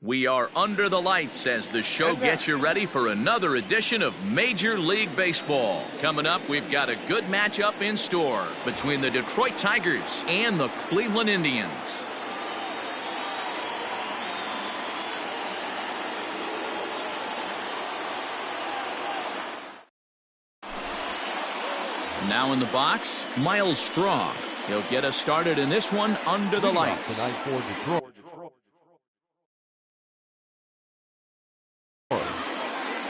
We are under the lights as the show gets you ready for another edition of Major League Baseball. Coming up, we've got a good matchup in store between the Detroit Tigers and the Cleveland Indians. Now in the box, Myles Straw. He'll get us started in this one under the lights. Tonight for Detroit.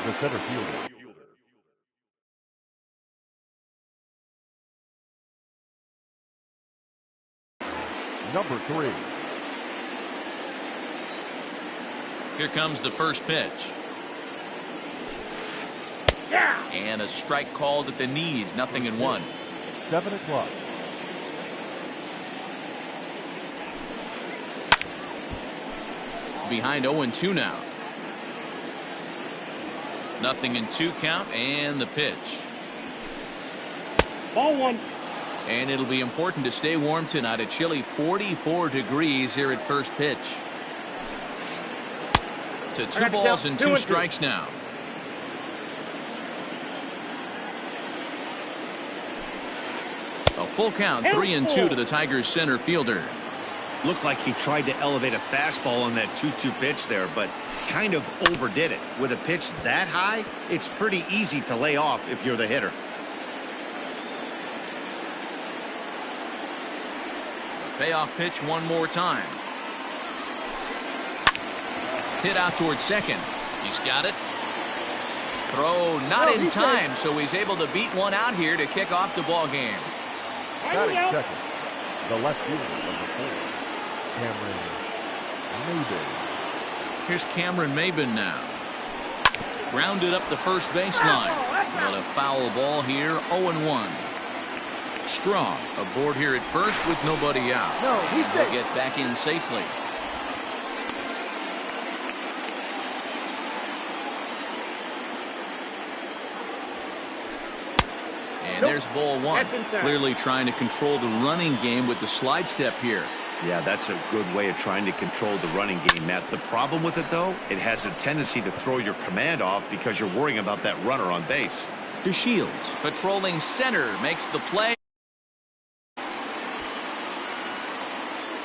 The center fielder. Number 3. Here comes the first pitch. And a strike called at the knees, 0-1. 7 o'clock. Behind 0-2 now. 0-2 count, and the pitch. Ball 1. And it'll be important to stay warm tonight. A chilly 44 degrees here at first pitch. To 2 balls and 2 strikes now. A full count, 3-2 to the Tigers center fielder. Looked like he tried to elevate a fastball on that 2-2 pitch there, but kind of overdid it. With a pitch that high, it's pretty easy to lay off if you're the hitter. Payoff pitch one more time. Hit out towards second. He's got it. Throw not in time, so he's able to beat one out here to kick off the ball game. Batting second, the left fielder, number 4, Cameron Maybin. Here's Cameron Maybin now. Grounded up the first baseline. But a foul ball here, 0-1. Strong aboard here at first with nobody out. He'll get back in safely. And there's ball 1. Clearly trying to control the running game with the slide step here. Yeah, that's a good way of trying to control the running game, Matt. The problem with it, though, it has a tendency to throw your command off because you're worrying about that runner on base. DeShields patrolling center makes the play.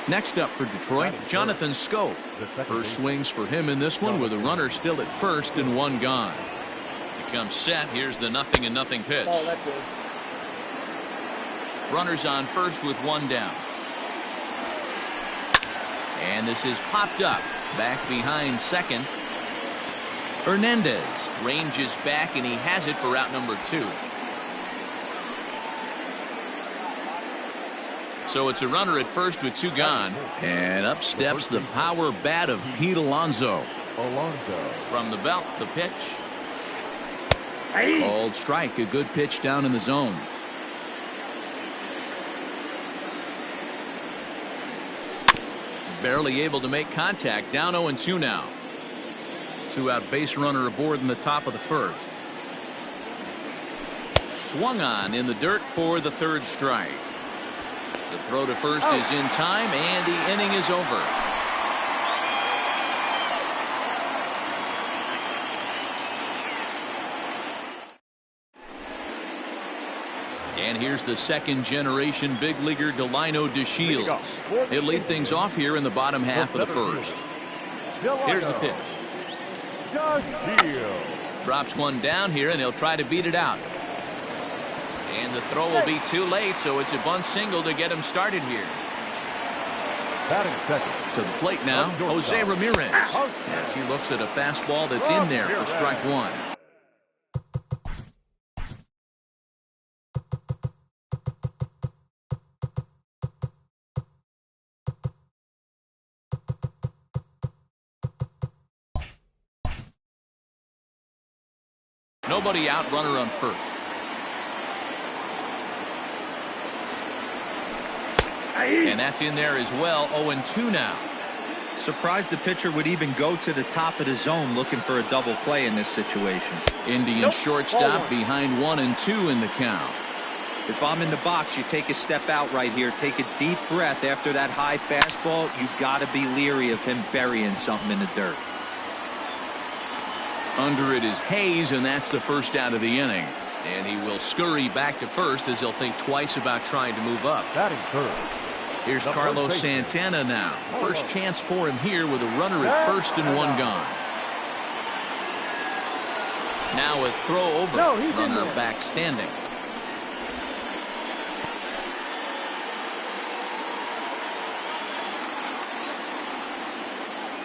Next up for Detroit, Jonathan Schoop. First swings for him in this one with a runner still at first and 1 gone. He comes set. Here's the 0-0 pitch. Runners on first with 1 down. And this is popped up. Back behind second. Hernandez ranges back, and he has it for out number 2. So it's a runner at first with 2 gone. And up steps the power bat of Pete Alonso. From the belt, the pitch. Called strike. A good pitch down in the zone. Barely able to make contact. Down 0-2 now. 2-out base runner aboard in the top of the first. Swung on in the dirt for the 3rd strike. The throw to first is in time, and the inning is over. And here's the 2nd-generation big leaguer Delino DeShields. He'll lead things off here in the bottom half of the first. Here's the pitch. Drops one down here, and he'll try to beat it out. And the throw will be too late, so it's a bunt single to get him started here. Batting second. To the plate now, Jose Ramirez. As he looks at a fastball that's in there for strike 1. Nobody out, runner on first. And that's in there as well. 0-2 now. Surprised the pitcher would even go to the top of the zone looking for a double play in this situation. Indian shortstop behind 1 and 2 in the count. If I'm in the box, you take a step out right here, take a deep breath after that high fastball. You got to be leery of him burying something in the dirt. Under it is Hayes, and that's the first out of the inning. And he will scurry back to first as he'll think twice about trying to move up. Batting third. Here's Carlos Santana now. First chance for him here with a runner at first and one gone. Now a throw over. Runner back standing.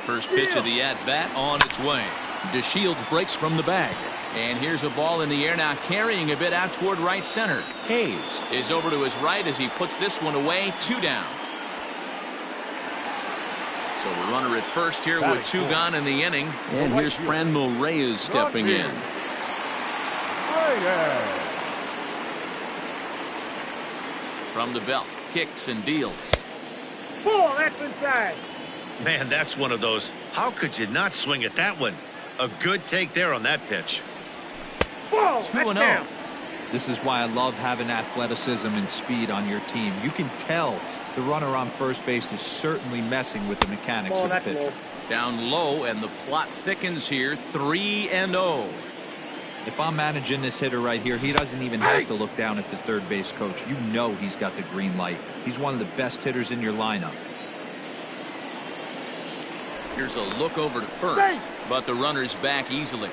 First pitch of the at-bat on its way. DeShields breaks from the bag. And here's a ball in the air now, carrying a bit out toward right center. Hayes is over to his right as he puts this one away. 2 down. So the runner at first here with 2 gone in the inning. And here's Franmil Reyes stepping in. From the belt, kicks and deals. Ball, that's inside. Man, that's one of those. How could you not swing at that one? A good take there on that pitch. 2-0. This is why I love having athleticism and speed on your team. You can tell the runner on first base is certainly messing with the mechanics of the pitch. Down low, and the plot thickens here. 3-0. If I'm managing this hitter right here, he doesn't even have to look down at the third base coach. You know he's got the green light. He's one of the best hitters in your lineup. Here's a look over to first, but the runner's back easily.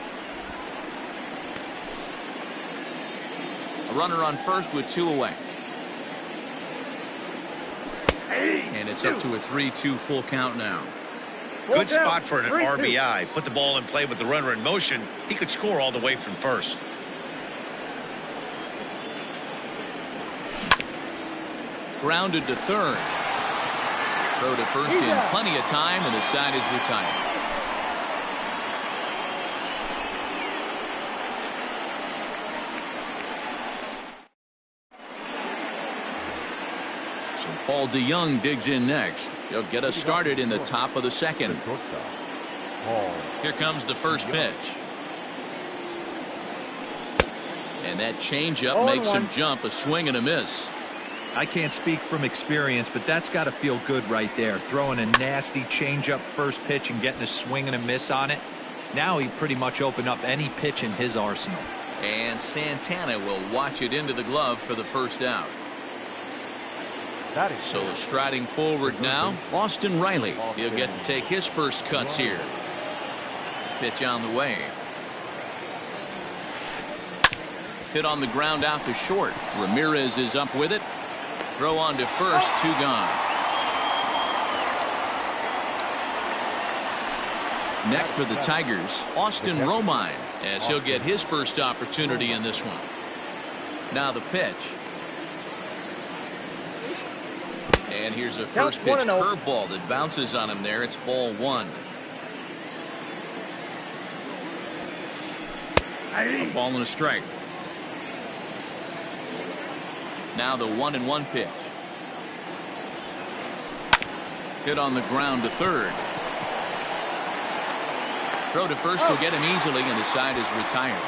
A runner on first with 2 away. And it's up to a 3-2 full count now. Good spot for an RBI. Put the ball in play with the runner in motion. He could score all the way from first. Grounded to third. Throw to first in plenty of time, and the side is retired. So Paul DeYoung digs in next. He'll get us started in the top of the second. Here comes the first pitch. And that changeup makes him jump. A swing and a miss. I can't speak from experience, but that's got to feel good right there. Throwing a nasty changeup first pitch and getting a swing and a miss on it. Now he pretty much opened up any pitch in his arsenal. And Santana will watch it into the glove for the first out. So striding forward now, Austin Riley. He'll get to take his first cuts here. Pitch on the way. Hit on the ground out to short. Ramirez is up with it. Throw on to first, 2 gone. Next for the Tigers, Austin Romine, as he'll get his first opportunity in this one. Now the pitch. And here's a first pitch curveball that bounces on him there. It's ball 1. A ball and a strike. Now the 1-1 pitch. Hit on the ground to third. Throw to first will get him easily, and the side is retired.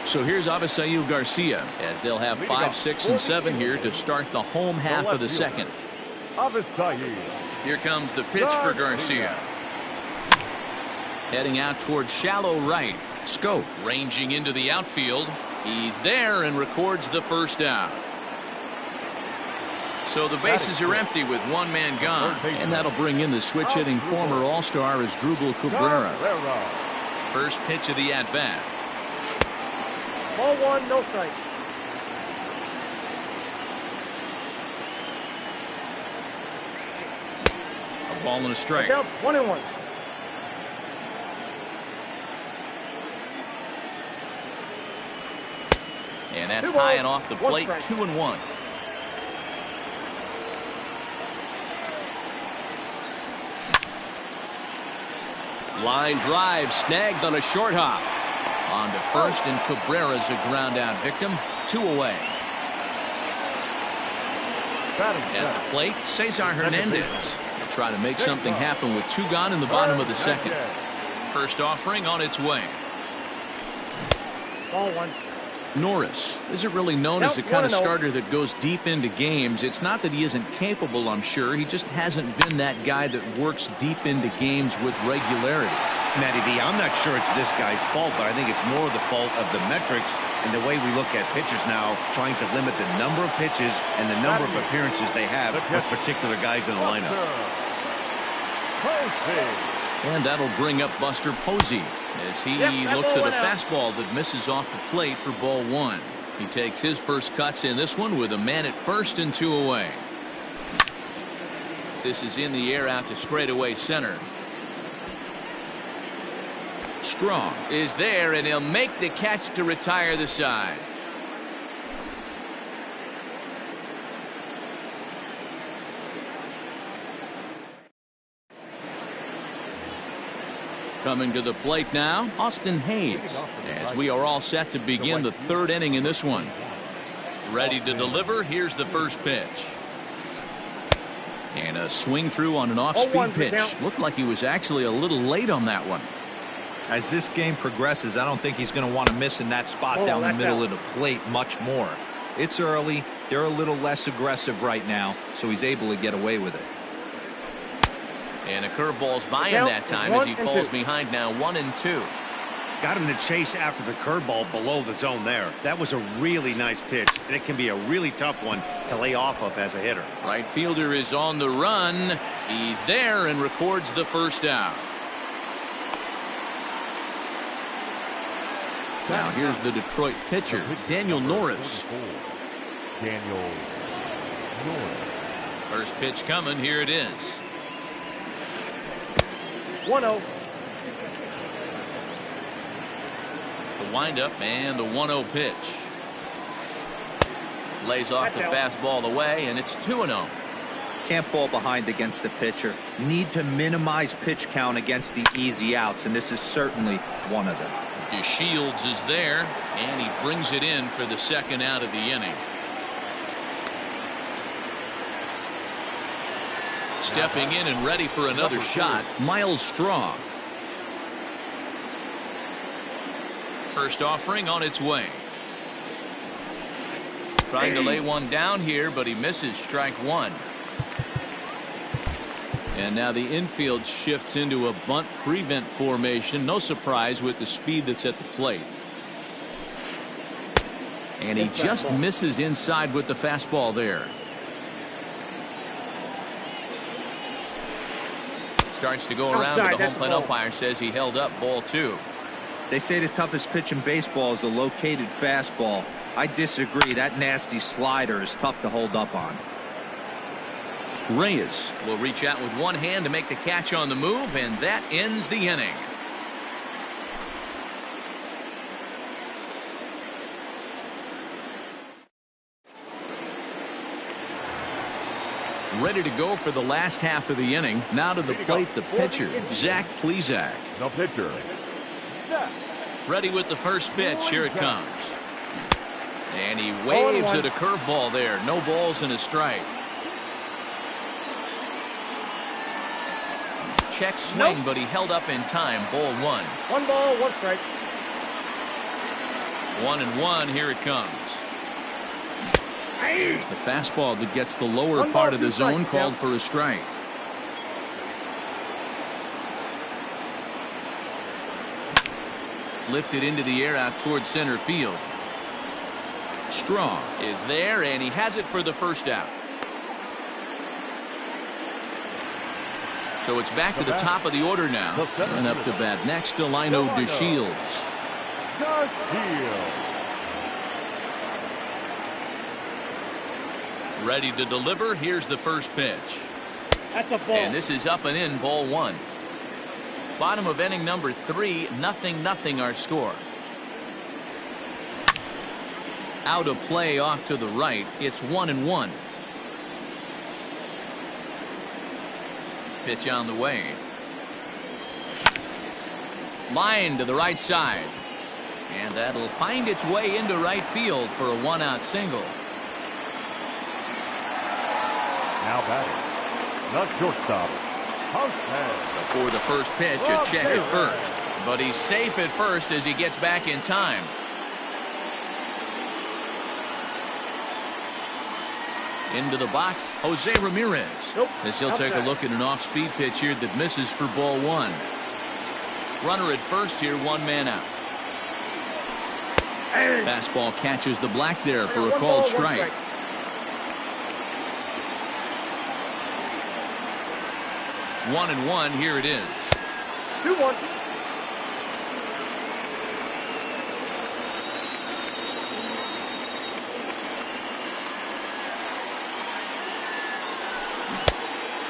So here's Avisail Garcia, as they'll have 5, 6, and 7 here to start the home half of the second. Here comes the pitch for Garcia. Heading out towards shallow right. Scope ranging into the outfield. He's there and records the first out. So the bases are empty with 1 man gone. And that'll bring in the switch hitting former All-Star Asdrubal Cabrera. First pitch of the at-bat. Ball 1, no strike. A ball and a strike. 1-1. And that's high and off the plate. 2-1. Line drive snagged on a short hop. On to first, and Cabrera's a ground out victim. 2 away. At the plate, Cesar Hernandez. He'll try to make something happen with 2 gone in the bottom of the second. First offering on its way. Ball 1. Norris isn't really known as the kind of starter that goes deep into games. It's not that he isn't capable, I'm sure. He just hasn't been that guy that works deep into games with regularity. Matty V, I'm not sure it's this guy's fault, but I think it's more the fault of the metrics and the way we look at pitchers now, trying to limit the number of pitches and the number of appearances they have with particular guys in the lineup. And that'll bring up Buster Posey as he looks at a fastball that misses off the plate for ball one. He takes his first cuts in this one with a man at first and 2 away. This is in the air out to straightaway center. Strong is there, and he'll make the catch to retire the side. Coming to the plate now, Austin Hayes, as we are all set to begin the third inning in this one. Ready to deliver. Here's the first pitch. And a swing through on an off-speed pitch. Looked like he was actually a little late on that one. As this game progresses, I don't think he's going to want to miss in that spot down the middle of the plate much more. It's early. They're a little less aggressive right now, so he's able to get away with it. And a curveball's by him that time as he falls behind now 1-2. Got him to chase after the curveball below the zone there. That was a really nice pitch, and it can be a really tough one to lay off of as a hitter. Right fielder is on the run. He's there and records the first out. Now here's the Detroit pitcher, Daniel Norris. Daniel Norris. First pitch coming. Here it is. 1-0. The windup and the 1-0 pitch. Lays off the fastball away, and it's 2-0. Can't fall behind against the pitcher. Need to minimize pitch count against the easy outs, and this is certainly one of them. DeShields is there, and he brings it in for the second out of the inning. Stepping in and ready for another shot, Miles Straw. First offering on its way. Trying to lay one down here, but he misses strike one. And now the infield shifts into a bunt prevent formation. No surprise with the speed that's at the plate. And he just misses inside with the fastball there. Starts to go around, but the home plate umpire says he held up ball two. They say the toughest pitch in baseball is the located fastball. I disagree. That nasty slider is tough to hold up on. Reyes will reach out with one hand to make the catch on the move, and that ends the inning. Ready to go for the last half of the inning. Now to the plate, the pitcher, Zach Plesac. No pitcher. Ready with the first pitch. Here it comes. And he waves at a curveball there. No balls and a strike. Check swing, but he held up in time. Ball one. 1 ball, 1 strike. 1-1. Here it comes. It's the fastball that gets the lower part of the zone, called for a strike. Lifted into the air out towards center field. Strong is there, and he has it for the first out. So it's back to the top of the order now. And up to bat next, Delino DeShields. Ready to deliver. Here's the first pitch. That's a ball. And this is up and in, ball one. Bottom of inning number 3, 0-0 our score. Out of play off to the right. It's 1-1. Pitch on the way. Line to the right side. And that'll find its way into right field for a 1-out single. Now batting, the shortstop, Houseman. Before the first pitch, a check at first. But he's safe at first as he gets back in time. Into the box, Jose Ramirez. Nope. As he'll take a Outside. look at an off-speed pitch here that misses for ball one. Runner at first here, one man out. Hey. Fastball catches the black there for a One called ball, one strike. 1-1, here it is. 2-1.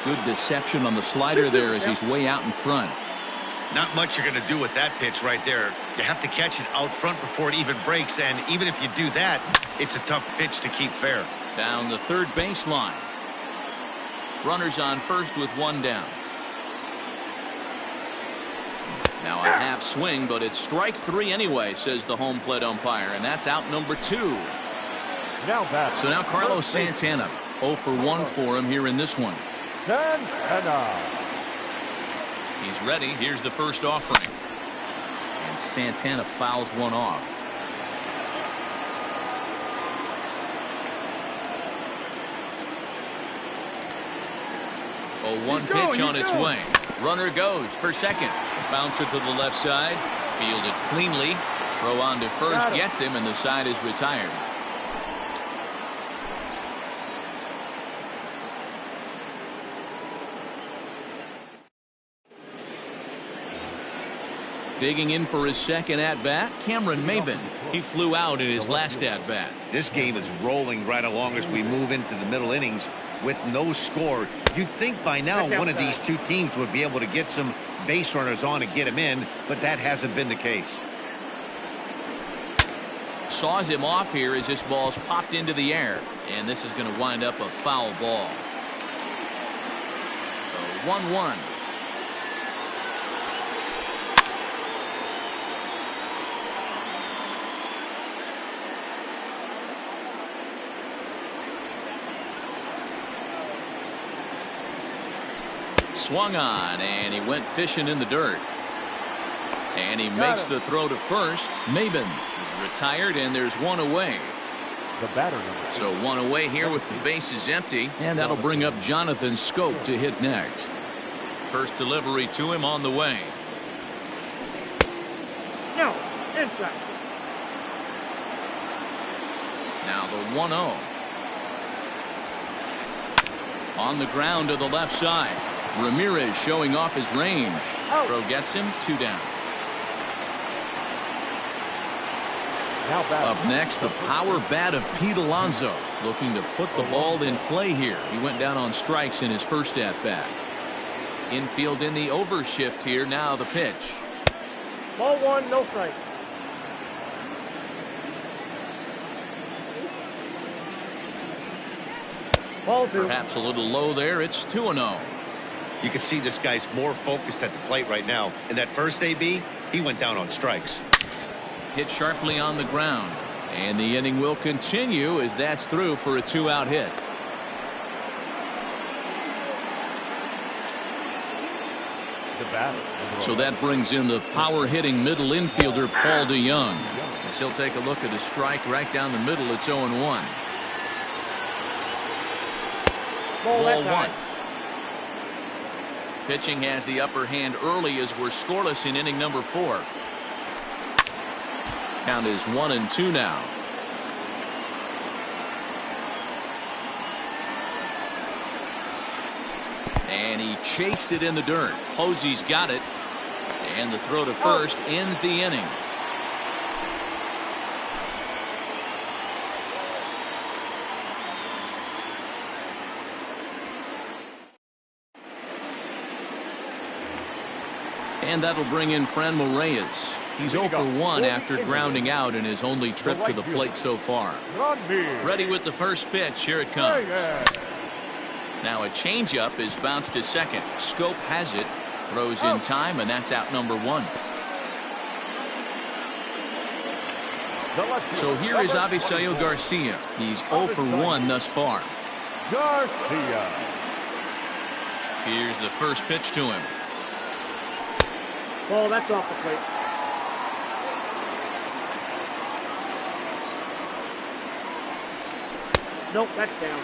Good deception on the slider there as he's way out in front. Not much you're going to do with that pitch right there. You have to catch it out front before it even breaks, and even if you do that, it's a tough pitch to keep fair. Down the third baseline. Runners on first with one down. Now a half swing, but it's strike three anyway, says the home plate umpire, and that's out number 2. Now back. So now Carlos Santana, 0 for 1 for him here in this one. Santana. He's ready. Here's the first offering. And Santana fouls one off. 0-1 pitch on its way. Runner goes for second. Bouncer to the left side. Fielded cleanly. Throw on to first gets him, and the side is retired. Digging in for his second at-bat, Cameron Maybin. He flew out in his last at-bat. This game is rolling right along as we move into the middle innings with no score. You'd think by now one of these two teams would be able to get some base runners on and get him in, but that hasn't been the case. Saws him off here as this ball's popped into the air, and this is going to wind up a foul ball. So 1-1. Swung on, and he went fishing in the dirt. And he makes the throw to first. Maybin is retired, and there's one away. The batter number. So one away here with the bases empty, and that'll bring up Jonathan Schoop to hit next. First delivery to him on the way. No, inside. Now the 1-0. On the ground to the left side. Ramirez showing off his range. Throw gets him, 2 down. Now back. Up next, the power bat of Pete Alonso, looking to put the ball in play here. He went down on strikes in his first at-bat. Infield in the overshift here. Now the pitch. Ball 1, no strike. Ball 2. Perhaps a little low there. It's 2-0. You can see this guy's more focused at the plate right now. In that first AB, he went down on strikes. Hit sharply on the ground. And the inning will continue as that's through for a 2-out hit. The batter. So that brings in the power hitting middle infielder Paul DeJong. As he'll take a look at a strike right down the middle. It's 0-1. Ball Ball left 1. side. Pitching has the upper hand early as we're scoreless in inning number 4. Count is 1-2 now. And he chased it in the dirt. Posey's got it. And the throw to first ends the inning. And that'll bring in Franmil Reyes. He's 0 for 1 after grounding out in his only trip to the plate so far. Ready with the first pitch. Here it comes. Now a changeup is bounced to second. Schoop has it. Throws in time, and that's out number 1. So here is Avisail Garcia. He's 0 for 1 thus far. Garcia. Here's the first pitch to him. Ball, that's off the plate. Nope, that's down.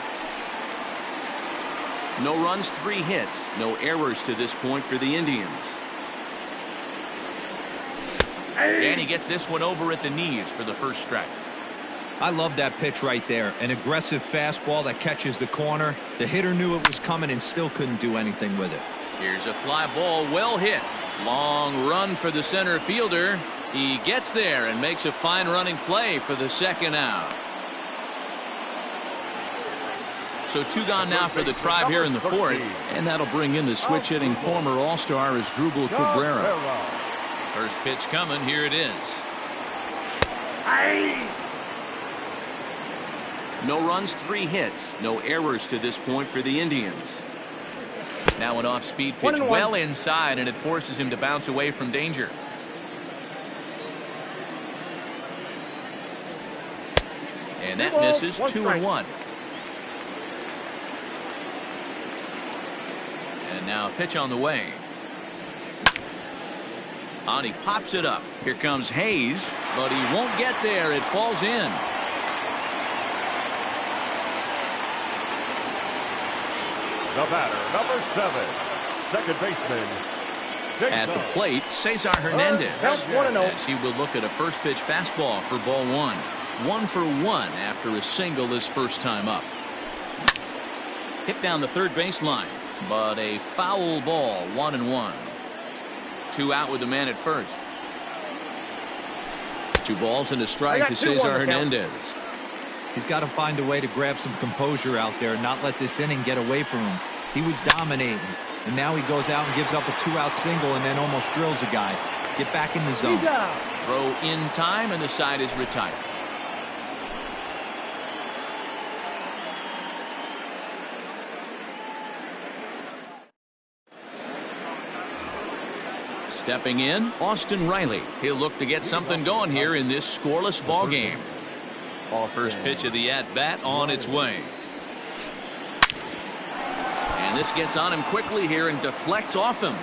No runs, 3 hits, no errors to this point for the Indians. And he gets this one over at the knees for the first strike. I love that pitch right there. An aggressive fastball that catches the corner. The hitter knew it was coming and still couldn't do anything with it. Here's a fly ball, well hit. Long run for the center fielder. He gets there and makes a fine running play for the second out. So 2 gone now for the Tribe here in the 4th. And that'll bring in the switch hitting former All-Star Asdrubal Cabrera. First pitch coming. Here it is. No runs, 3 hits, no errors to this point for the Indians. Now an off-speed pitch well inside, and it forces him to bounce away from danger. And that misses. 2-1. And now a pitch on the way. And he pops it up. Here comes Hayes, but he won't get there. It falls in. The batter, number 7, second baseman. At the plate, Cesar Hernandez, as he will look at a first pitch fastball for ball 1. 1 for 1 after a single his first time up. Hit down the third baseline, but a foul ball. 1-1. 2 out with the man at first. 2 balls and a strike to Cesar Hernandez. He's got to find a way to grab some composure out there and not let this inning get away from him. He was dominating, and now he goes out and gives up a 2-out single and then almost drills a guy. Get back in the zone. Throw in time, and the side is retired. Stepping in, Austin Riley. He'll look to get something going here in this scoreless ball game. First pitch of the at-bat on its way. And this gets on him quickly here and deflects off him.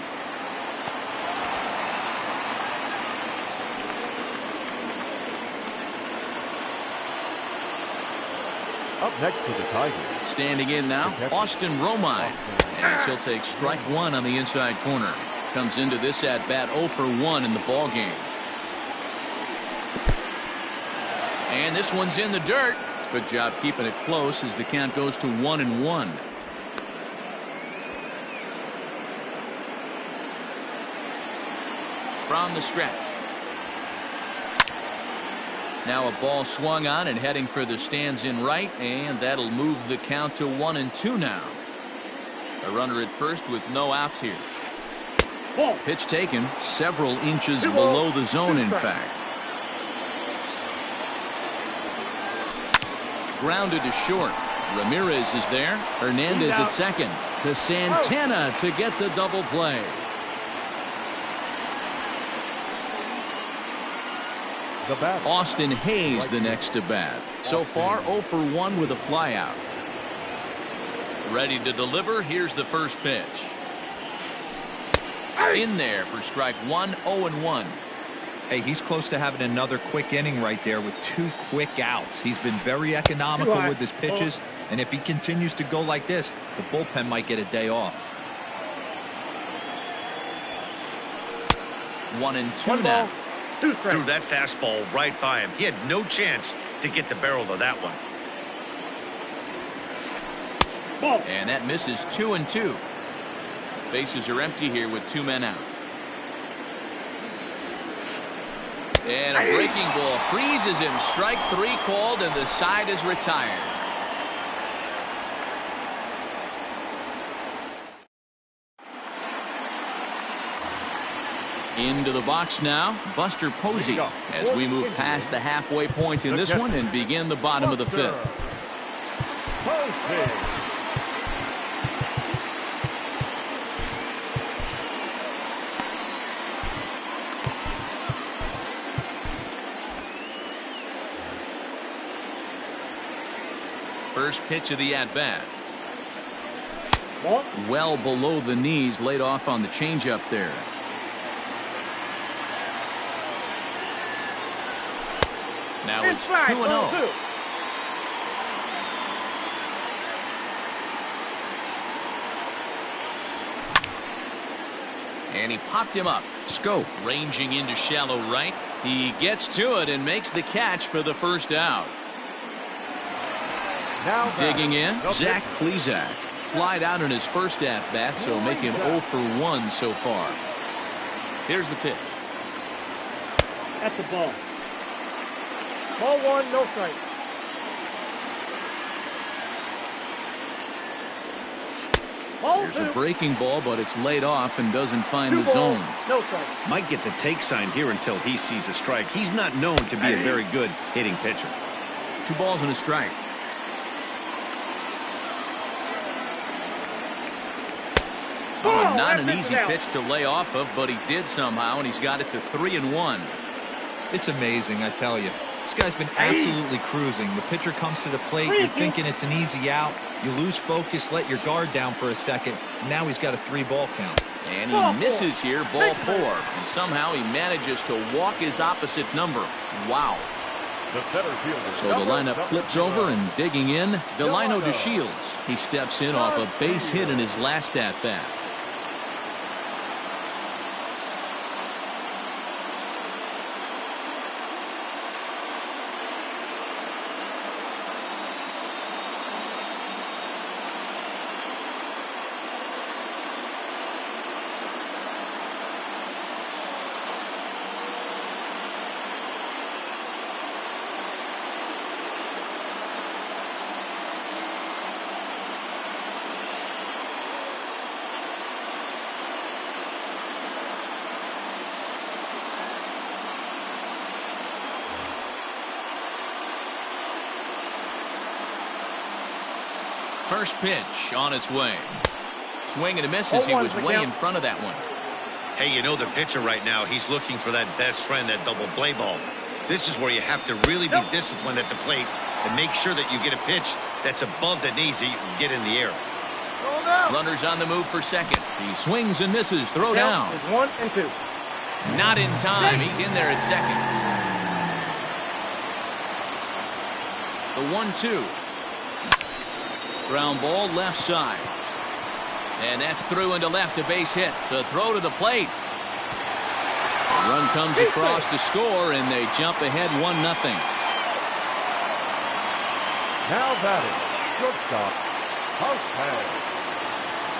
Up next to the Tigers. Standing in now, Austin Romine, as he'll take strike 1 on the inside corner. Comes into this at-bat 0 for 1 in the ball game. And this one's in the dirt. Good job keeping it close as the count goes to 1-1. From the stretch. Now a ball swung on and heading for the stands in right, and that'll move the count to 1-2 now. A runner at first with no outs here. Pitch taken several inches below the zone, in fact. Grounded to short. Ramirez is there. Hernandez at second. To Santana to get the double play. Austin Hayes the next to bat. So far 0 for 1 with a flyout. Ready to deliver. Here's the first pitch. In there for strike 1. 0-1. Hey, he's close to having another quick inning right there with 2 quick outs. He's been very economical with his pitches, and if he continues to go like this, the bullpen might get a day off. 1-2 now. Threw that fastball right by him. He had no chance to get the barrel of that one. And that misses. 2-2. Bases are empty here with 2 men out. And a breaking ball freezes him. Strike 3 called, and the side is retired. Into the box now, Buster Posey, as we move past the halfway point in this one and begin the bottom of the 5th. First pitch of the at-bat. Well below the knees, laid off on the changeup there. Now it's 2-0. And he popped him up. Scope ranging into shallow right. He gets to it and makes the catch for the first out. Now Digging in, the Zach pitcher. Plesac. Flied out in his first at-bat, so make him 0 for 1 so far. Here's the pitch. That's the ball. Ball 1, no strike. Ball Here's 2. a breaking ball, but it's laid off and doesn't find 2 the balls, zone. no strike. Might get the take sign here until he sees a strike. He's not known to be a very good hitting pitcher. 2 balls and a strike. Oh, Ball, not that an pitch easy is out. pitch to lay off of, but he did somehow, and he's got it to 3-1. It's amazing, I tell you. This guy's been absolutely cruising. The pitcher comes to the plate, you're thinking it's an easy out. You lose focus, let your guard down for a second. And now he's got a 3-ball count. And Ball he 4. misses here, ball 4. And somehow he manages to walk his opposite number. Wow. The center fielder. So the lineup flips over, and digging in, Delino DeShields. He steps in off a base hit in his last at-bat. First pitch on its way. Swing and a miss as he was way in front of that one. Hey, you know the pitcher right now, he's looking for that best friend, that double play ball. This is where you have to really be disciplined at the plate and make sure that you get a pitch that's above the knees that you can get in the air. Runners on the move for second. He swings and misses. Throw down. It's 1 and 2. Not in time. He's in there at second. The 1-2. Ground ball left side. And that's through into left, a base hit. The throw to the plate. The run comes across to score, and they jump ahead 1-0. Now batting, shortstop, Housepad,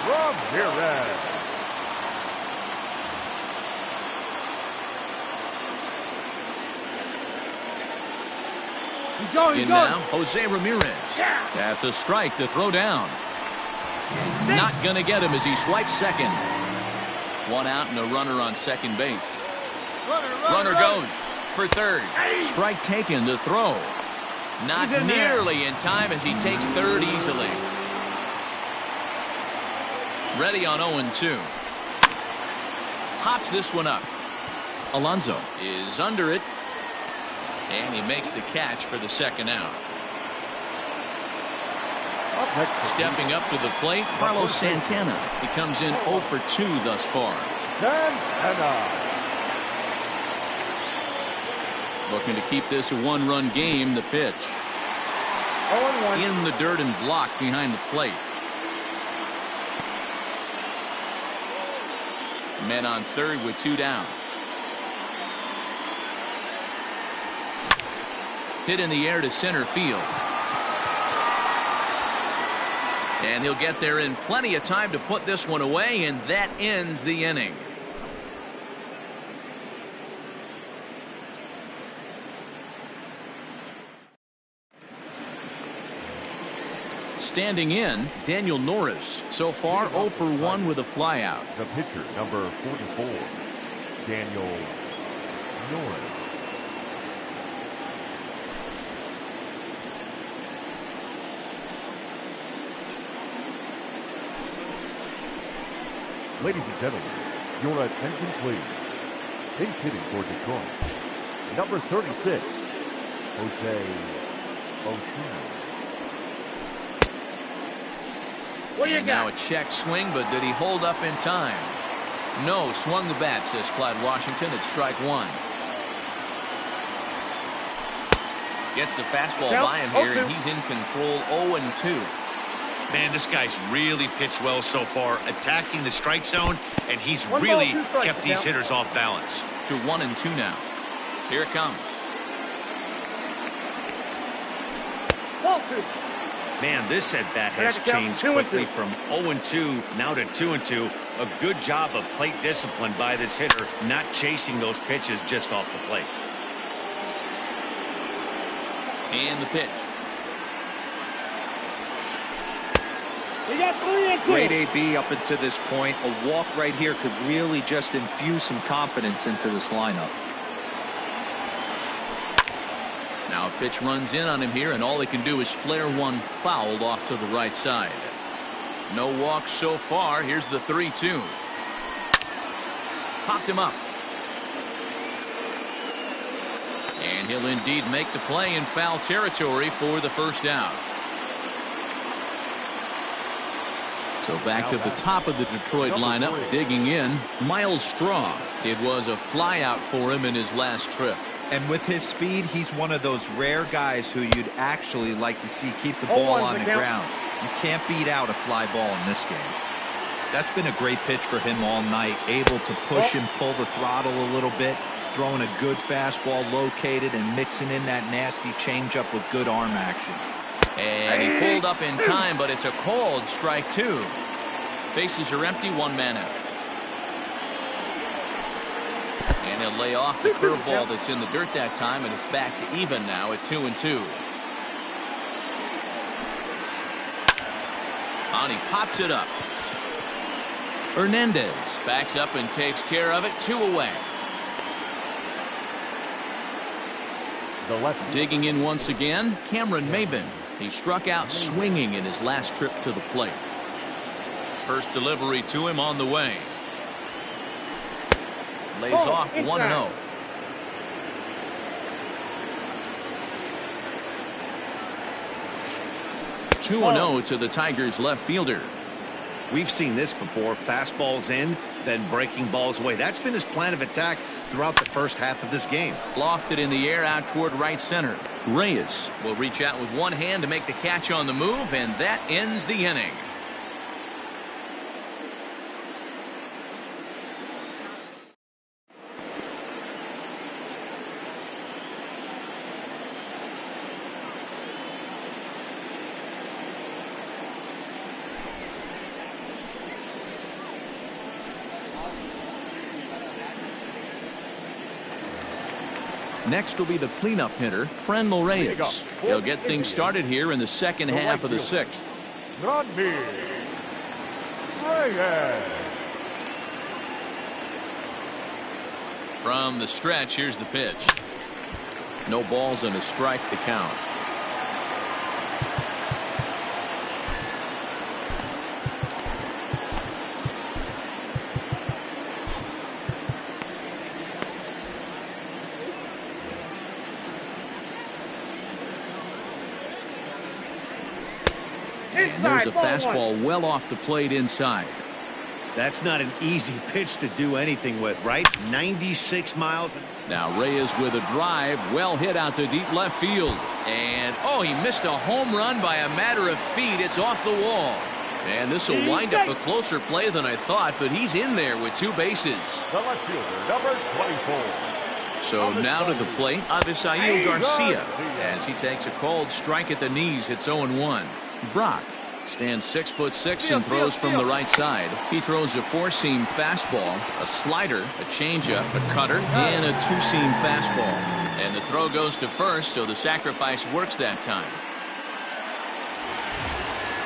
Ramirez. He's going, In now, Jose Ramirez. That's a strike to throw down. Not going to get him as he swipes second. 1 out and a runner on second base. Runner goes for third. Strike taken to throw. Not nearly in time as he takes third easily. Ready on 0-2. Pops this one up. Alonso is under it. And he makes the catch for the second out. Stepping up to the plate, Carlos Santana. He comes in 0 for 2 thus far. Santana. Looking to keep this a 1-run game. The pitch 0-1. in the dirt and blocked behind the plate. Men on third with 2 down. Hit in the air to center field. And he'll get there in plenty of time to put this one away, and that ends the inning. Standing in, Daniel Norris. So far, 0 for 1 with a flyout. The pitcher, number 44, Daniel Norris. Ladies and gentlemen, your attention please. Base hitting for Detroit, number 36, Jose Oshuna. What do you And now a got? check swing, but did he hold up in time? No, swung the bat, says Clyde Washington. It's strike 1. Gets the fastball Count, by him here, 0-2. and he's in control 0-2. Man, this guy's really pitched well so far, attacking the strike zone, and he's One ball, really 2 strikes, kept these count. hitters off balance. To 1-2 now. Here it comes. Ball 2. Man, this at-bat has Back to count, changed 2-2. quickly from 0-2 now to 2-2. A good job of plate discipline by this hitter, not chasing those pitches just off the plate. And the pitch. You got 3-2. Great AB up until this point. A walk right here could really just infuse some confidence into this lineup. Now a pitch runs in on him here, and all he can do is flare one fouled off to the right side. No walks so far. Here's the 3-2. Popped him up. And he'll indeed make the play in foul territory for the first out. So back to the top of the Detroit lineup, digging in, Miles Straw. It was a flyout for him in his last trip. And with his speed, he's one of those rare guys who you'd actually like to see keep the ball on the ground. You can't beat out a fly ball in this game. That's been a great pitch for him all night, able to push and pull the throttle a little bit, throwing a good fastball located and mixing in that nasty changeup with good arm action. And he pulled up in time, but it's a called strike 2. Bases are empty, 1 man out. And he'll lay off the curveball that's in the dirt that time, and it's back to even now at 2-2. And he pops it up. Hernandez backs up and takes care of it. 2 away. The left. Digging in once again, Cameron Maybin. He struck out swinging in his last trip to the plate. First delivery to him on the way. Lays off 1-0. Two 2-0 to the Tigers left fielder. We've seen this before. Fastballs in, then breaking balls away. That's been his plan of attack throughout the first half of this game. Lofted in the air out toward right center. Reyes will reach out with one hand to make the catch on the move, and that ends the inning. Next will be the cleanup hitter, Franmil Reyes. He'll get things started here in the second half of the 6th. Franmil Reyes. From the stretch, here's the pitch. No balls and a strike to count. There's a fastball well off the plate inside. That's not an easy pitch to do anything with, right? 96 miles. Now Reyes with a drive, well hit out to deep left field. And, oh, he missed a home run by a matter of feet. It's off the wall. And this will wind up a closer play than I thought, but he's in there with 2 bases. The left fielder, number 24. So now to the plate, Avisail Garcia, as he takes a called strike at the knees. It's 0-1. Brock stands 6'6" and throws from the right side. He throws a 4-seam fastball, a slider, a changeup, a cutter, and a 2-seam fastball. And the throw goes to first, so the sacrifice works that time.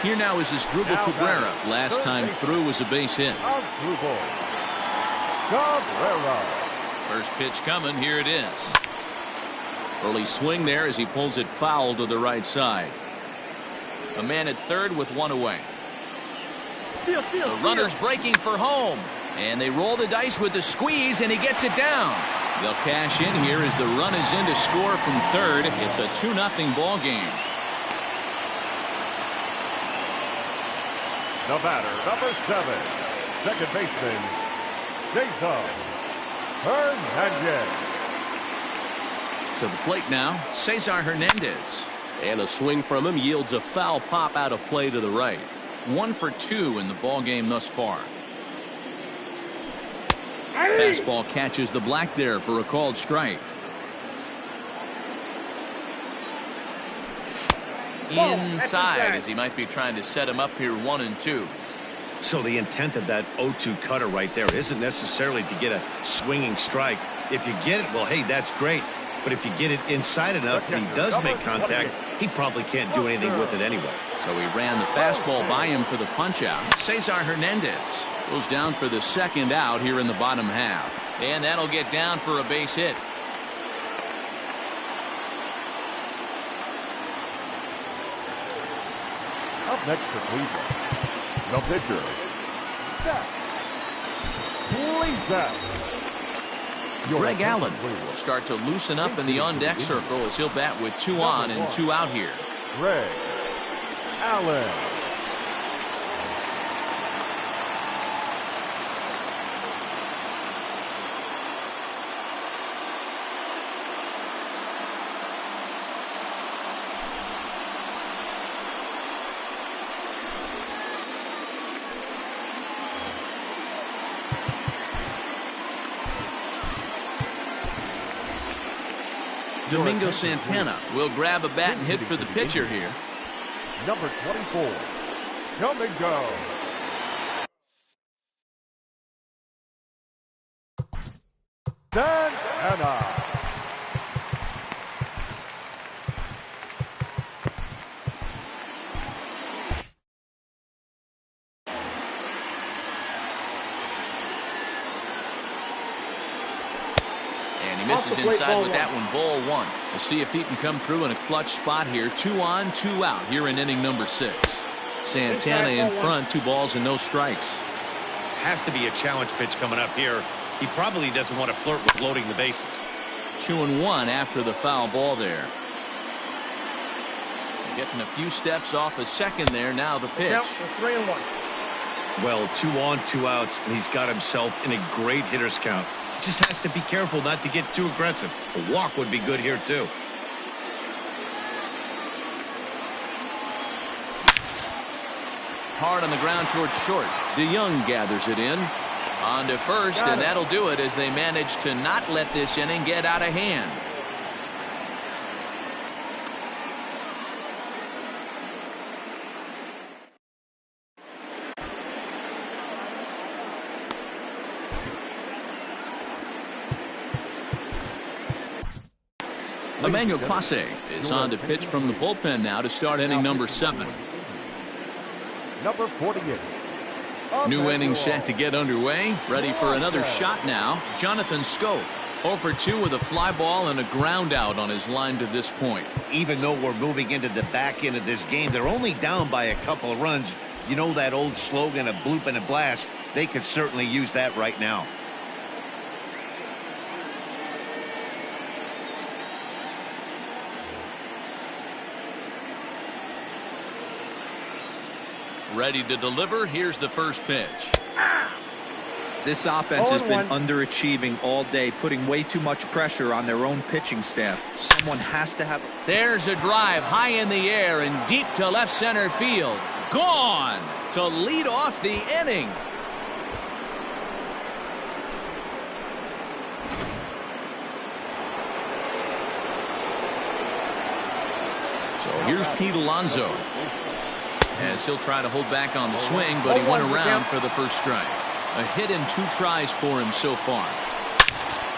Here now is Asdrubal Cabrera. Last time through was a base hit. Asdrubal Cabrera. First pitch coming. Here it is. Early swing there as he pulls it foul to the right side. A man at third with 1 away. The runner's breaking for home. And they roll the dice with the squeeze, and he gets it down. They'll cash in here as the run is in to score from third. It's a 2-0 ball game. The batter, number 7, second baseman, Jason Hernandez. To the plate now, Cesar Hernandez. And a swing from him yields a foul pop out of play to the right. 1 for 2 in the ball game thus far. Fastball catches the black there for a called strike. Inside as he might be trying to set him up here 1-2. So the intent of that 0-2 cutter right there isn't necessarily to get a swinging strike. If you get it, well, hey, that's great. But if you get it inside enough and he does make contact, he probably can't do anything with it anyway. So he ran the fastball by him for the punch out. Cesar Hernandez goes down for the second out here in the bottom half. And that'll get down for a base hit. Up next for Cleveland, the pitcher, Zach. Greg Allen will start to loosen up in the on-deck circle as he'll bat with 2 on and 2 out here. Greg Allen. Domingo Santana will grab a bat and hit for the pitcher here. Number 24, Domingo. Santana. Misses inside with that one, ball 1. We'll see if he can come through in a clutch spot here. 2 on, 2 out here in inning number 6. Santana in front, 2 balls and no strikes. Has to be a challenge pitch coming up here. He probably doesn't want to flirt with loading the bases. 2-1 after the foul ball there. Getting a few steps off a second there. Now the pitch. 3-1. Well, 2 on, 2 outs, and he's got himself in a great hitter's count. Just has to be careful not to get too aggressive. A walk would be good here too. Hard on the ground towards short. DeYoung gathers it in. On to first, and that'll do it as they manage to not let this inning get out of hand. Emmanuel Clase is on to pitch from the bullpen now to start inning number 7. Number 48. New inning set to get underway. Ready for another shot now. Jonathan Schoop 0 for 2 with a fly ball and a ground out on his line to this point. Even though we're moving into the back end of this game, they're only down by a couple of runs. You know that old slogan, a bloop and a blast. They could certainly use that right now. Ready to deliver. Here's the first pitch. This offense has been underachieving all day, putting way too much pressure on their own pitching staff. Someone has to have. There's a drive high in the air and deep to left center field. Gone to lead off the inning. So here's Pete Alonso, as he'll try to hold back on the swing, but he went around for the first strike. A hit and 2 tries for him so far.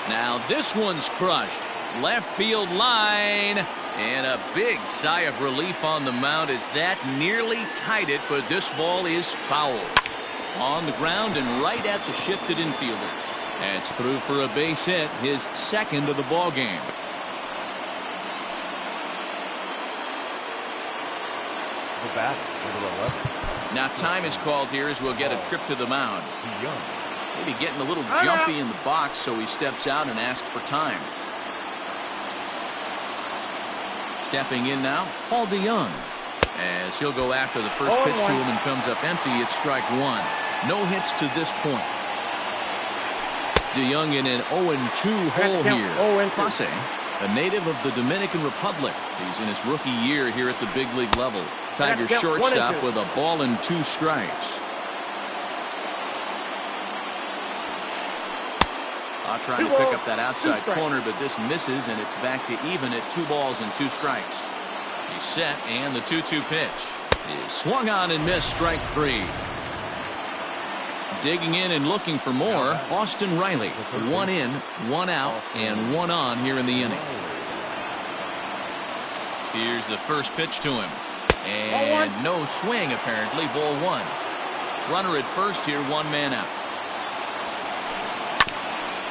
Now this one's crushed. Left field line. And a big sigh of relief on the mound as that nearly tied it, but this ball is foul. On the ground and right at the shifted infielders. That's through for a base hit, his second of the ball game. The bat, number 11. Now time is called here as we'll get a trip to the mound. Maybe getting a little jumpy in the box, so he steps out and asks for time. Stepping in now, Paul DeYoung, as he'll go after the first pitch to him and comes up empty. It's strike 1. No hits to this point. DeYoung in an 0-2 hole here. Clase A native of the Dominican Republic. He's in his rookie year here at the big league level. Tigers shortstop with a ball and 2 strikes. Trying to pick up that outside corner, but this misses, and it's back to even at 2 balls and 2 strikes. He's set, and the 2-2 pitch is swung on and missed. Strike 3. Digging in and looking for more, Austin Riley. 1 in, 1 out, and 1 on here in the inning. Here's the first pitch to him. And no swing, apparently. Ball 1. Runner at first here, 1 man out.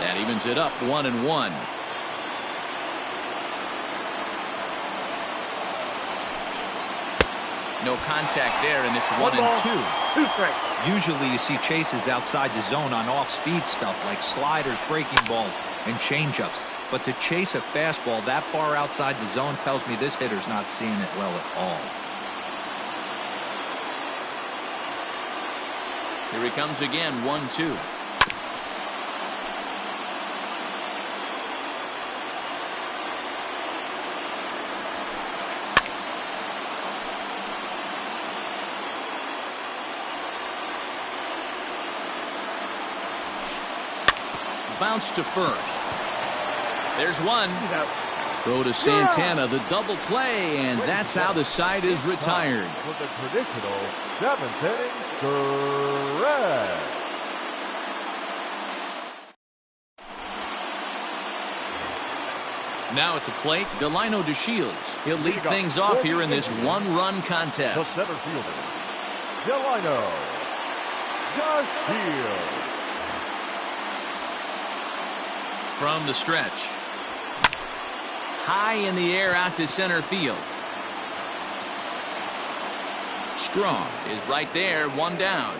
That evens it up, 1-1. No contact there, and it's 1-2. 2 strikes. Usually you see chases outside the zone on off-speed stuff like sliders, breaking balls, and changeups. But to chase a fastball that far outside the zone tells me this hitter's not seeing it well at all. Here he comes again, 1-2. Bounce to first. There's 1. Throw to Santana, the double play, and that's how the side is retired. With the traditional 7th inning stretch. Now at the plate, Delino DeShields. He'll lead things off here in this 1-run The contest. center fielder, Delino DeShields. From the stretch. High in the air out to center field. Strong is right there, 1 down.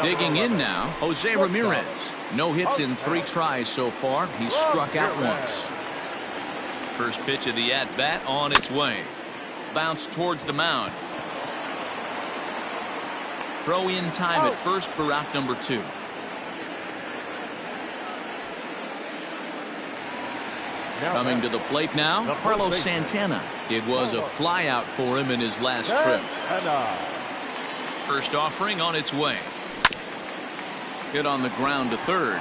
Digging in now, Jose Ramirez. No hits in 3 tries so far. He's struck out once. First pitch of the at-bat on its way. Bounce towards the mound. Throw in time at first for out number 2. Coming to the plate now, Carlos Santana. It was a flyout for him in his last trip. First offering on its way. Hit on the ground to third.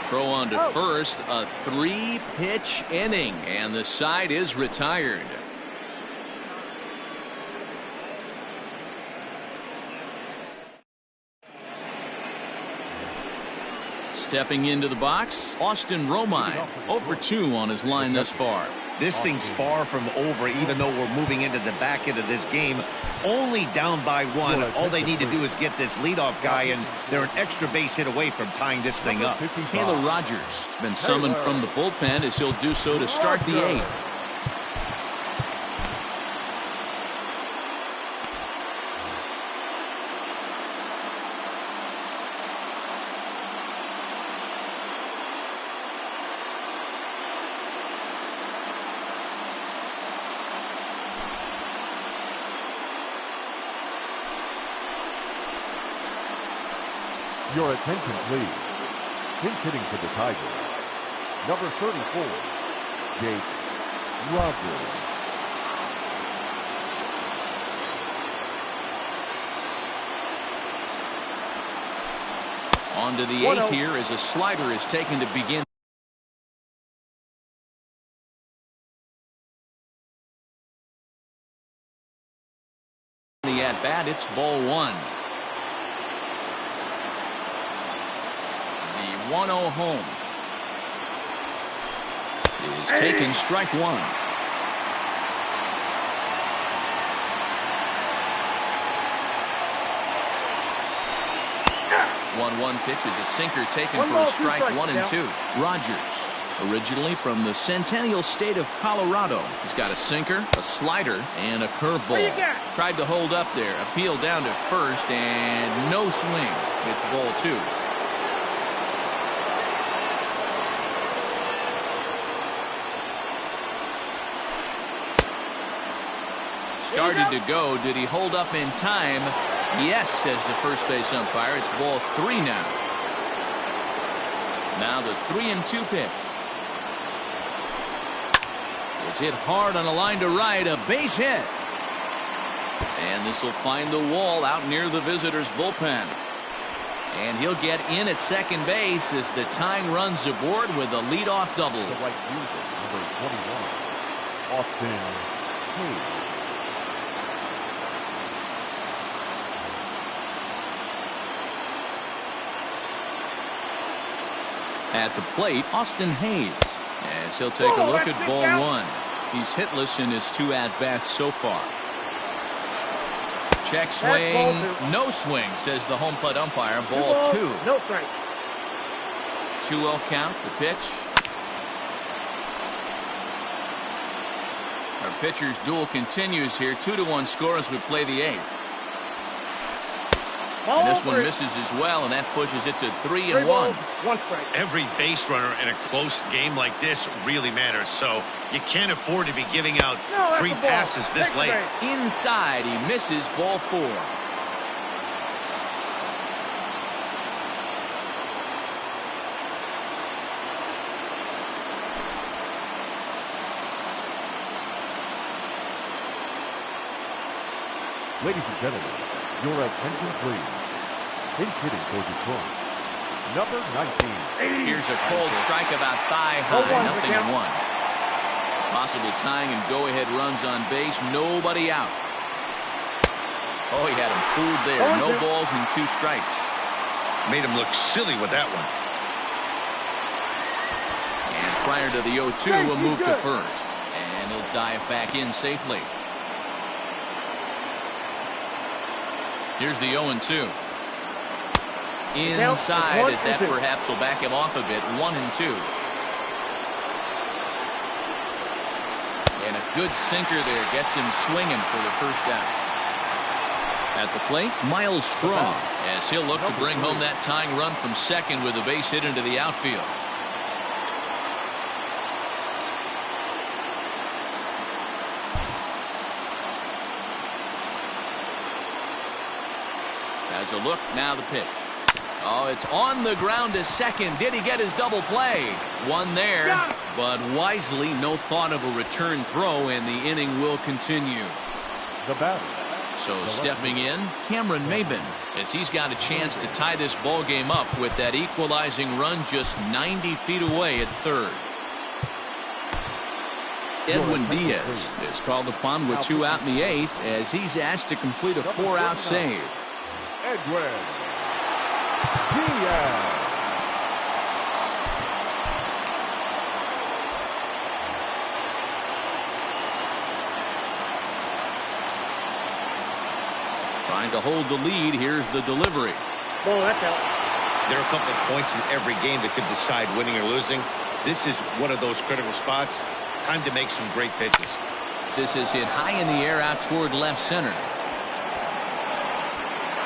Throw on to first. A 3-pitch inning, and the side is retired. Stepping into the box, Austin Romine. 0 for 2 on his line thus far. This thing's far from over, even though we're moving into the back end of this game. Only down by 1. All they need to do is get this leadoff guy, and they're an extra base hit away from tying this thing up. Taylor Rogers has been summoned from the bullpen as he'll do so to start the 8th. Your attention, please. Pinch hitting for the Tigers, number 34, Jake Rogers. On to the 8th here as a slider is taken to begin. The at-bat, it's ball 1. 1-0 home is taken, strike 1. 1-1 pitch is a sinker taken for a strike, 1 and 2. Rogers, originally from the Centennial State of Colorado. He's got a sinker, a slider, and a curveball. Tried to hold up there, appeal down to first, and no swing. It's ball 2. Started to go. Did he hold up in time? Yes, says the first base umpire. It's ball 3 now. Now the 3-2 pitch. It's hit hard on a line to right, a base hit. And this will find the wall out near the visitors' bullpen. And he'll get in at second base as the tying runs aboard with a leadoff double. The right fielder, number 21, Austin Hayes. At the plate, Austin Hayes. As he'll take a look at ball 1. He's hitless in his 2 at-bats so far. Check swing, no swing, says the home plate umpire. Ball 2. No strike. 2-0 count, the pitch. Our pitcher's duel continues here. 2-1 score as we play the 8th. And this one misses as well, and that pushes it to 3-1. 1 strike. Every base runner in a close game like this really matters, so you can't afford to be giving out free passes this late. Inside, he misses ball 4. Ladies and gentlemen, your attention please. Pinch hitting for Detroit, number 19. Here's a cold strike about thigh high, 0-1. Possible tying and go-ahead runs on base, nobody out. Oh, he had him fooled there. No balls and 2 strikes. Made him look silly with that one. And prior to the 0-2, a move to first. And he'll dive back in safely. Here's the 0-2. Inside, as that perhaps will back him off a bit. 1-2. And a good sinker there gets him swinging for the first out. At the plate, Miles Straw, as he'll look to bring home that tying run from second with a base hit into the outfield. As a look, now the pitch. Oh, it's on the ground to second. Did he get his double play? One there, but wisely, no thought of a return throw, and the inning will continue. The batter. So stepping in, Cameron Maybin, as he's got a chance to tie this ball game up with that equalizing run just 90 feet away at third. Edwin Diaz is called upon with 2 out in the 8th as he's asked to complete a 4-out save. Edwin Diaz. Trying to hold the lead. Here's the delivery. Oh, that's out. There are a couple of points in every game that could decide winning or losing. This is one of those critical spots. Time to make some great pitches. This is hit high in the air out toward left center.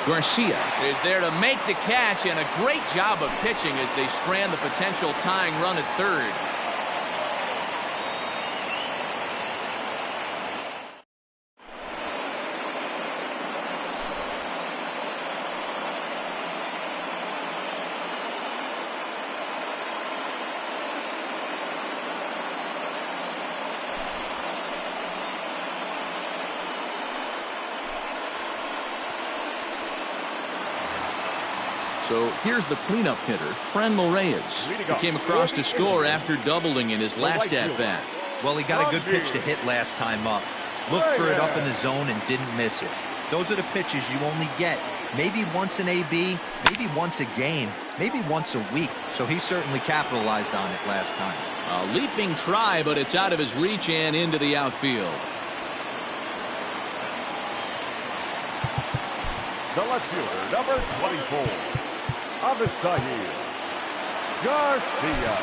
Garcia is there to make the catch, and a great job of pitching as they strand the potential tying run at third. So here's the cleanup hitter, Franmil Reyes, who came across to score after doubling in his last at-bat. Well, he got a good pitch to hit last time up. Looked for it up in the zone and didn't miss it. Those are the pitches you only get maybe once in AB, maybe once a game, maybe once a week. So he certainly capitalized on it last time. A leaping try, but it's out of his reach and into the outfield. The left fielder, number 24. Avisail Garcia.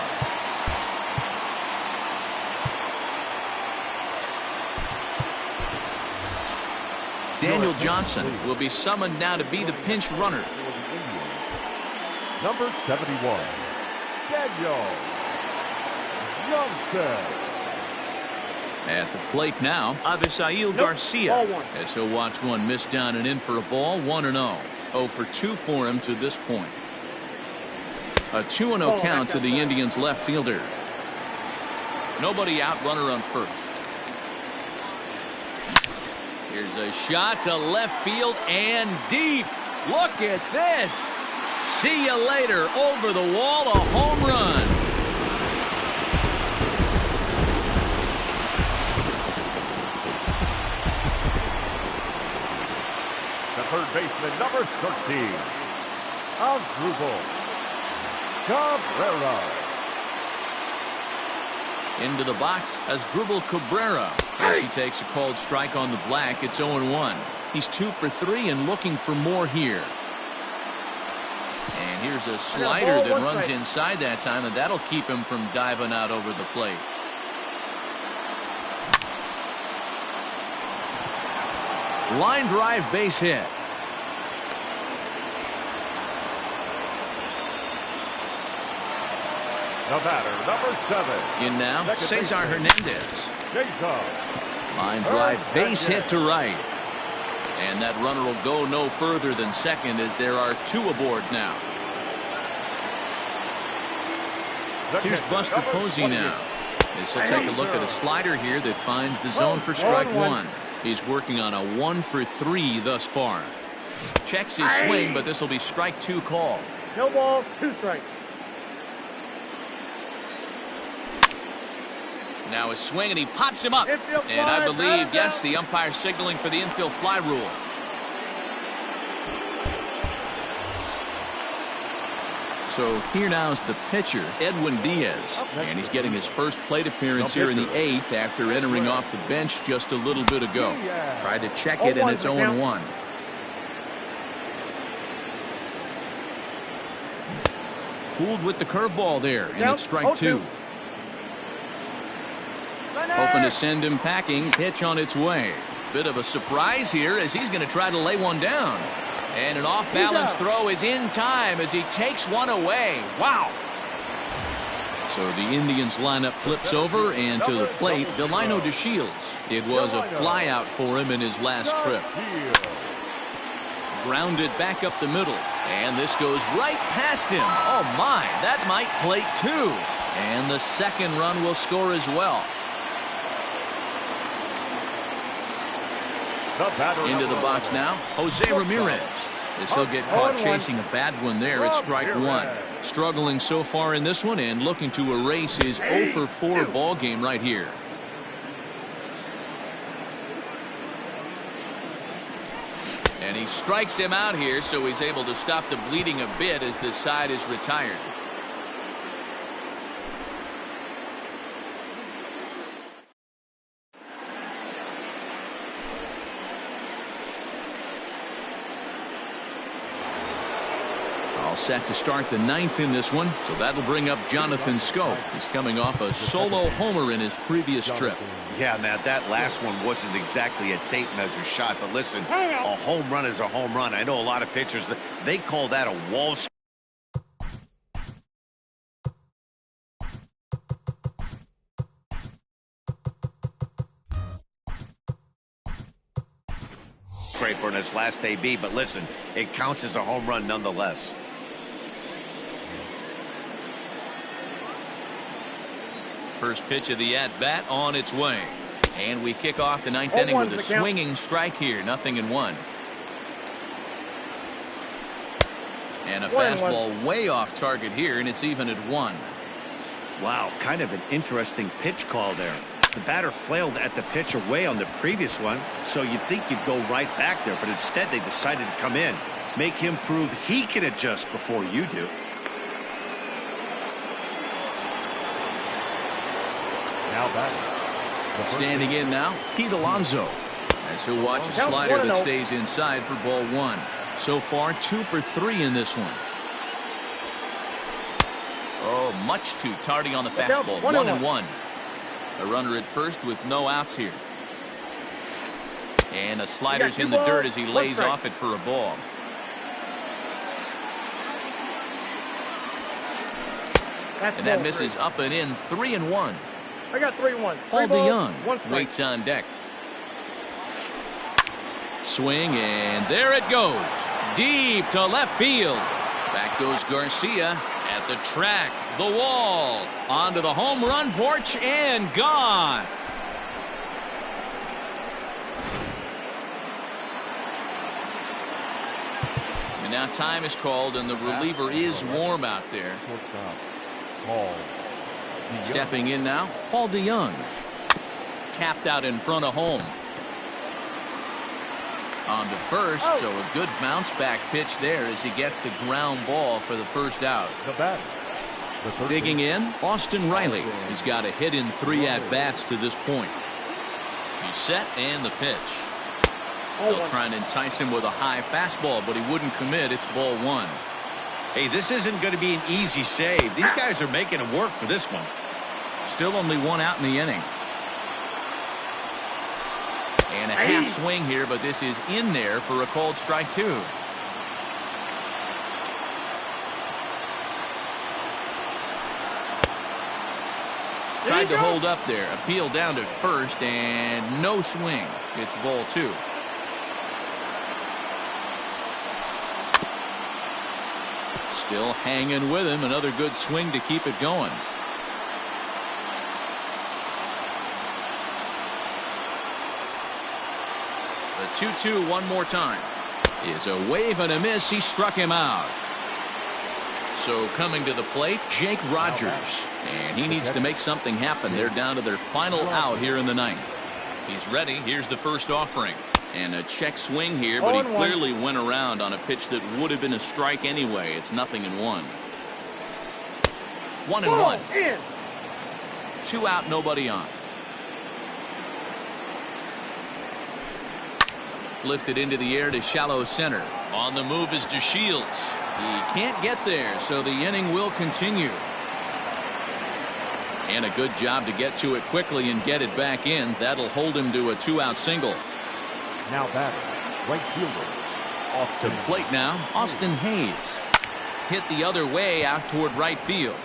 Daniel Johnson will be summoned now to be the pinch runner. Number 71, Daniel Johnson. At the plate now, Avisail Garcia. Ball one. As he'll watch one miss down and in for a ball. 1-0. 0 for 2 for him to this point. A 2-0 count to the Indians left fielder. Nobody out, runner on first. Here's a shot to left field and deep. Look at this. See you later. Over the wall, a home run. The third baseman, number 13, Asdrubal Cabrera. Into the box as Asdrubal Cabrera. As he takes a called strike on the black, it's 0-1. He's 2 for 3 and looking for more here. And here's a slider that runs inside that time, and that'll keep him from diving out over the plate. Line drive base hit. The batter, number 7. In now, Cesar Hernandez. Cesar. Line drive base hit to right. And that runner will go no further than second as there are 2 aboard now. Here's Buster Posey now. As he'll take a look at a slider here that finds the zone for strike 1. He's working on a 1 for 3 thus far. Checks his swing, but this will be strike 2 call. No balls, 2 strikes. Now a swing, and he pops him up. And I believe, yes, the umpire signaling for the infield fly rule. So here now is the pitcher, Edwin Diaz. And he's getting his first plate appearance here in the 8th after entering off the bench just a little bit ago. Tried to check it, and it's 0-1. Fooled with the curveball there, and it's strike 2. Hoping to send him packing. Pitch on its way. Bit of a surprise here as he's going to try to lay one down. And an off-balance throw is in time as he takes one away. Wow. So the Indians lineup flips over, and to the plate, Delino DeShields. It was a flyout for him in his last trip. Grounded back up the middle. And this goes right past him. Oh my, that might plate 2. And the second run will score as well. Into the box now, Jose Ramirez. As he'll get caught chasing a bad one there at strike 1. Struggling so far in this one and looking to erase his 0 for 4 ball game right here. And he strikes him out here, so he's able to stop the bleeding a bit as this side is retired. Set to start the 9th in this one, so that'll bring up Jonathan Schoop. He's coming off a solo homer in his previous trip. Yeah, Matt, that last one wasn't exactly a tape measure shot, but listen, a home run is a home run. I know a lot of pitchers, they call that a wall. Scraper in his last AB, but listen, it counts as a home run nonetheless. First pitch of the at-bat on its way. And we kick off the 9th inning with a swinging strike here. 0-1. And a fastball way off target here, and it's even at 1. Wow, kind of an interesting pitch call there. The batter flailed at the pitch away on the previous one, so you'd think you'd go right back there, but instead they decided to come in. Make him prove he can adjust before you do. Now batting. Standing in now, Pete Alonso. As he'll watch a slider that stays inside for ball 1. So far, 2 for 3 in this one. Oh, much too tardy on the fastball. 1-1. A runner at first with no outs here. And a slider's in the dirt as he lays off it for a ball. And that misses up and in. 3-1. I got 3-1. Paul DeYoung One strike. waits on deck. Swing, and there it goes. Deep to left field. Back goes Garcia at the track, the wall, onto the home run porch, and gone. And now time is called, and the reliever is warm out there. Shortstop, Paul DeYoung. Stepping in now, Paul DeYoung. Tapped out in front of home. On to first, so a good bounce back pitch there as he gets the ground ball for the first out. The batter. The third Digging baseman. in, Austin Riley. He's got a hit in 3 at-bats to this point. He's set, and the pitch. They'll try and entice him with a high fastball, but he wouldn't commit. It's ball 1. Hey, this isn't going to be an easy save. These guys are making it work for this one. Still only 1 out in the inning. And a half swing here, but this is in there for a called strike 2. Tried to hold up there. Appeal down to first, and no swing. It's ball 2. Still hanging with him. Another good swing to keep it going. The 2-2 one more time. Is a wave and a miss. He struck him out. So coming to the plate, Jake Rogers. And he needs to make something happen. They're down to their final out here in the 9th. He's ready. Here's the first offering. And a check swing here, but he clearly went around on a pitch that would have been a strike anyway. It's 0-1. 1-1. 2 out, nobody on. Lifted into the air to shallow center. On the move is DeShields. He can't get there, so the inning will continue. And a good job to get to it quickly and get it back in. That'll hold him to a 2-out single. Now batter, right fielder. To plate now, Austin Hayes. Hit the other way out toward right field.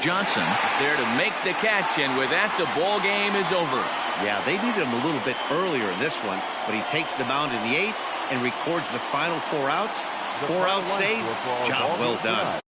Johnson is there to make the catch, and with that, the ball game is over. Yeah, they needed him a little bit earlier in this one, but he takes the mound in the 8th and records the final 4 outs. 4-out save. Job well done.